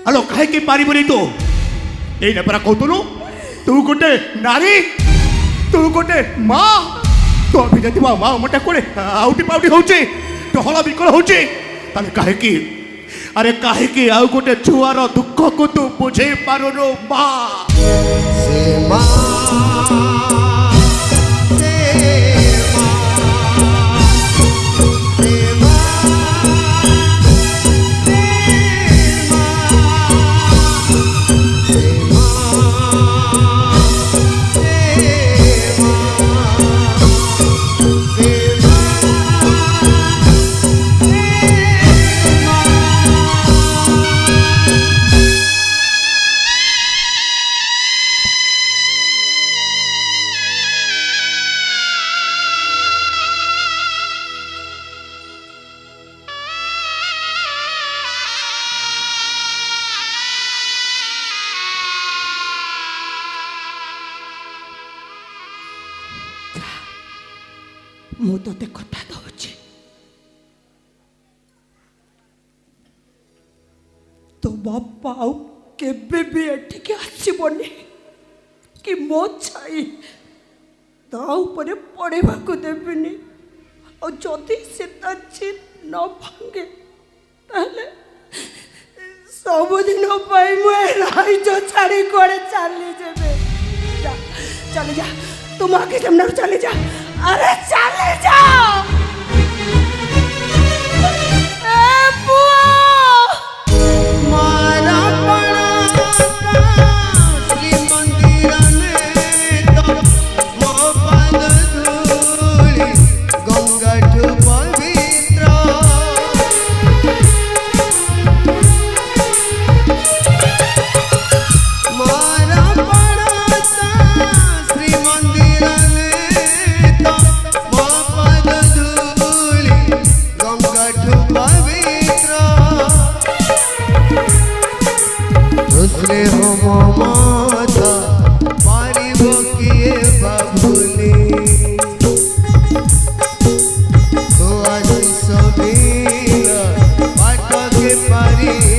आलो कहीं पारिबनी तो ये परा कहतुलु तू गोटे नारी तू गोटे माँ तो अभी जब माँ मटा कोड़े आउटी पाउटी होचे टहला बिकल होचे ताले कहीं अरे कहीं आउ गोटे छुआर दुख को तू बुझे पारुनु माँ मु ते कथा दौची तो बापा आउ केबे भी एठिके आसीबनी कि मो छाई ता ऊपर पड़ेबा को देबेनी और जदि से चित न भांगे ताले सबुदिन पाई मु राई जो छाड़ी कोड़े चली जेबे जा चले जा तुम आगे सामने चले जा अरे चले जाओ मारा पड़ा श्री मंदिर ने तो मो पाद धूली गंगा ठु पवित्र मारा पड़ा श्री मंदिर ने हो माता पारिबो किए बाबुली तो आज सभी पाठ के पारी